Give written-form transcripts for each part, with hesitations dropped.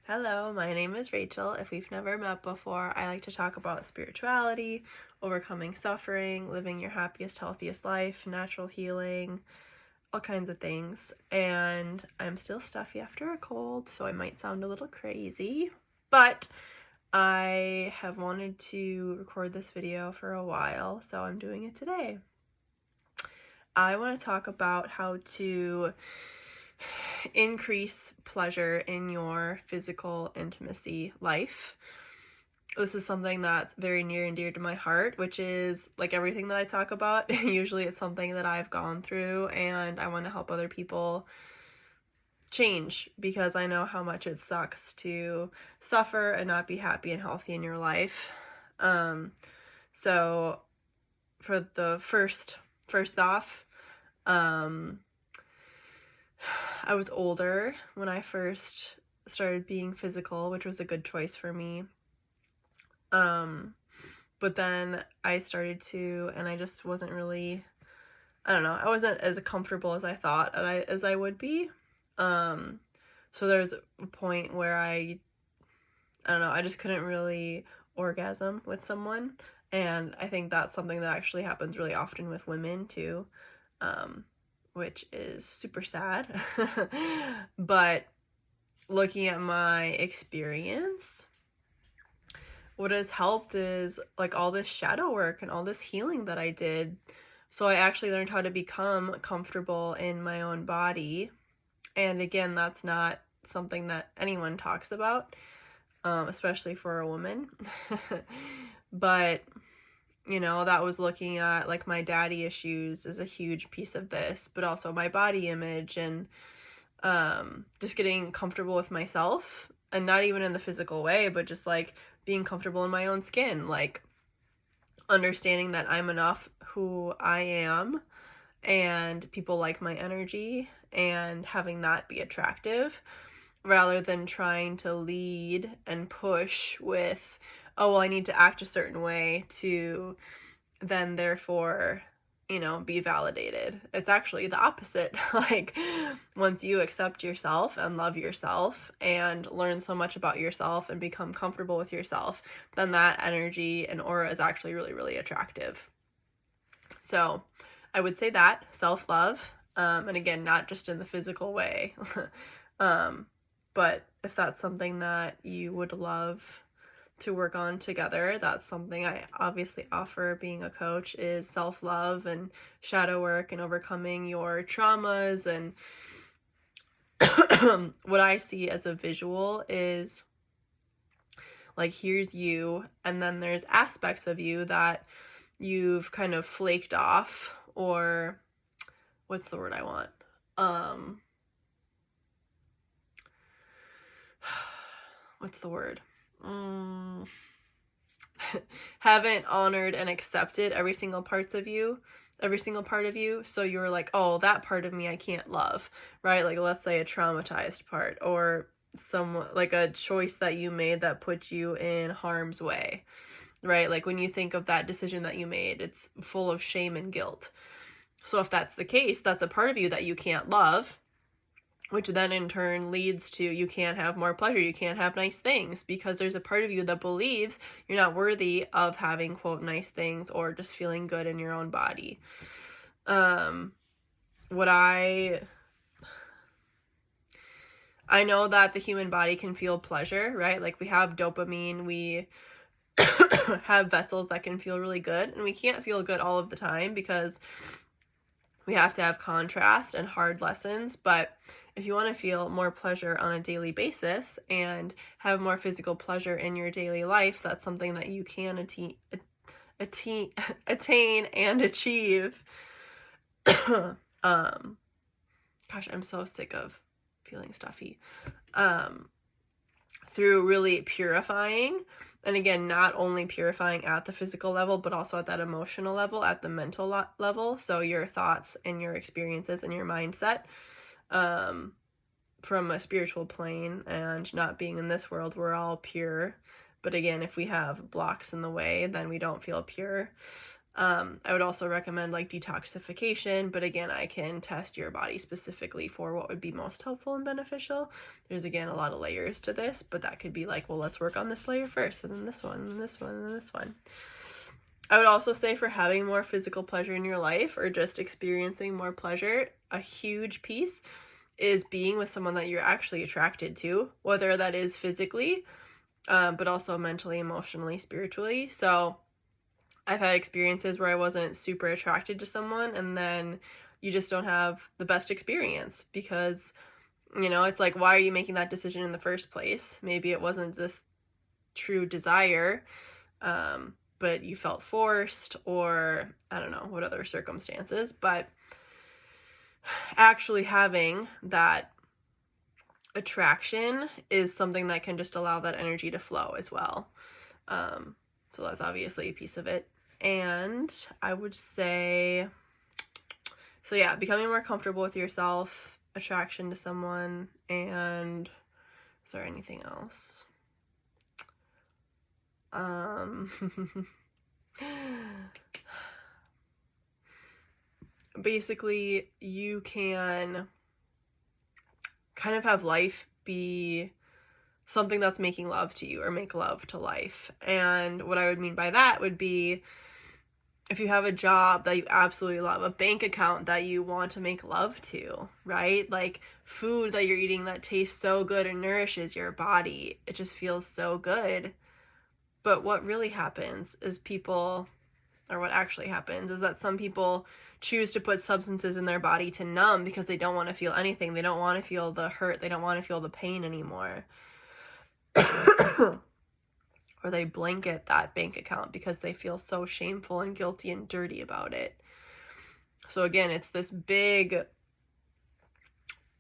Hello, my name is Rachel. If we've never met before, I like to talk about spirituality, overcoming suffering, living your happiest, healthiest life, natural healing, all kinds of things. And I'm still stuffy after a cold, so I might sound a little crazy, but I have wanted to record this video for a while, so I'm doing it today. I want to talk about how to increase pleasure in your physical intimacy life. This is something that's very near and dear to my heart, which is like everything that I talk about. Usually it's something that I've gone through and I want to help other people change because I know how much it sucks to suffer and not be happy and healthy in your life. So for the first off, I was older when I first started being physical, which was a good choice for me. But then I started to, and I just wasn't really, I don't know, I wasn't as comfortable as I thought as I would be. So there's a point where I don't know, I just couldn't really orgasm with someone. And I think that's something that actually happens really often with women too. Which is super sad. But looking at my experience, what has helped is like all this shadow work and all this healing that I did. So I actually learned how to become comfortable in my own body. And again, that's not something that anyone talks about, especially for a woman. But you know, that was looking at like my daddy issues is a huge piece of this, but also my body image and just getting comfortable with myself, and not even in the physical way, but just like being comfortable in my own skin, like understanding that I'm enough who I am and people like my energy and having that be attractive rather than trying to lead and push with, oh, well, I need to act a certain way to then therefore, you know, be validated. It's actually the opposite. Like, once you accept yourself and love yourself and learn so much about yourself and become comfortable with yourself, then that energy and aura is actually really, really attractive. So I would say that self-love, and again, not just in the physical way, but if that's something that you would love to work on together, that's something I obviously offer being a coach, is self-love and shadow work and overcoming your traumas. And what I see as a visual is like, here's you, and then there's aspects of you that you've kind of flaked off, or what's the word I want? What's the word? Haven't honored and accepted every single part of you. So you're like, oh, that part of me I can't love, right? Like, let's say a traumatized part, or some like a choice that you made that put you in harm's way, right? Like when you think of that decision that you made, it's full of shame and guilt. So if that's the case, that's a part of you that you can't love, which then in turn leads to you can't have more pleasure, you can't have nice things, because there's a part of you that believes you're not worthy of having, quote, nice things or just feeling good in your own body. What I know that the human body can feel pleasure, right? Like we have dopamine, we have vessels that can feel really good, and we can't feel good all of the time because we have to have contrast and hard lessons. But if you want to feel more pleasure on a daily basis and have more physical pleasure in your daily life, that's something that you can attain and achieve. Gosh, I'm so sick of feeling stuffy. Through really purifying, and again, not only purifying at the physical level, but also at that emotional level, at the mental level. So your thoughts and your experiences and your mindset, from a spiritual plane, and not being in this world, we're all pure. But again, if we have blocks in the way, then we don't feel pure. I would also recommend like detoxification, but again, I can test your body specifically for what would be most helpful and beneficial. There's again a lot of layers to this, but that could be like, well, let's work on this layer first, and then this one, and this one, and then this one. I would also say for having more physical pleasure in your life or just experiencing more pleasure, a huge piece is being with someone that you're actually attracted to, whether that is physically, but also mentally, emotionally, spiritually. So I've had experiences where I wasn't super attracted to someone, and then you just don't have the best experience because, you know, it's like, why are you making that decision in the first place? Maybe it wasn't this true desire, but you felt forced, or I don't know what other circumstances, but actually having that attraction is something that can just allow that energy to flow as well. So that's obviously a piece of it. And I would say, so yeah, becoming more comfortable with yourself, attraction to someone, and is there anything else? Basically, you can kind of have life be something that's making love to you, or make love to life. And what I would mean by that would be, if you have a job that you absolutely love, a bank account that you want to make love to, right? Like food that you're eating that tastes so good and nourishes your body. It just feels so good. But what really happens is what actually happens is that some people choose to put substances in their body to numb because they don't want to feel anything. They don't want to feel the hurt. They don't want to feel the pain anymore. Or they blanket that bank account because they feel so shameful and guilty and dirty about it. So again, it's this big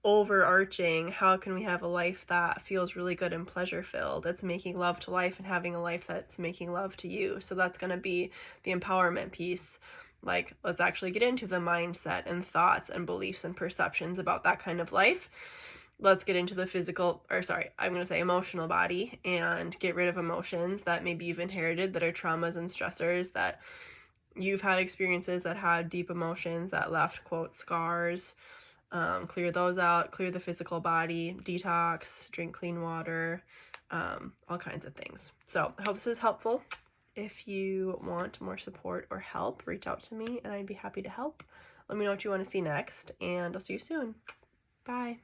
overarching, how can we have a life that feels really good and pleasure filled? It's making love to life and having a life that's making love to you. So that's going to be the empowerment piece. Like, let's actually get into the mindset and thoughts and beliefs and perceptions about that kind of life. Let's get into the emotional body, and get rid of emotions that maybe you've inherited that are traumas and stressors, that you've had experiences that had deep emotions that left, quote, scars. Clear those out, clear the physical body, detox, drink clean water, all kinds of things. So I hope this is helpful. If you want more support or help, reach out to me and I'd be happy to help. Let me know what you want to see next, and I'll see you soon. Bye.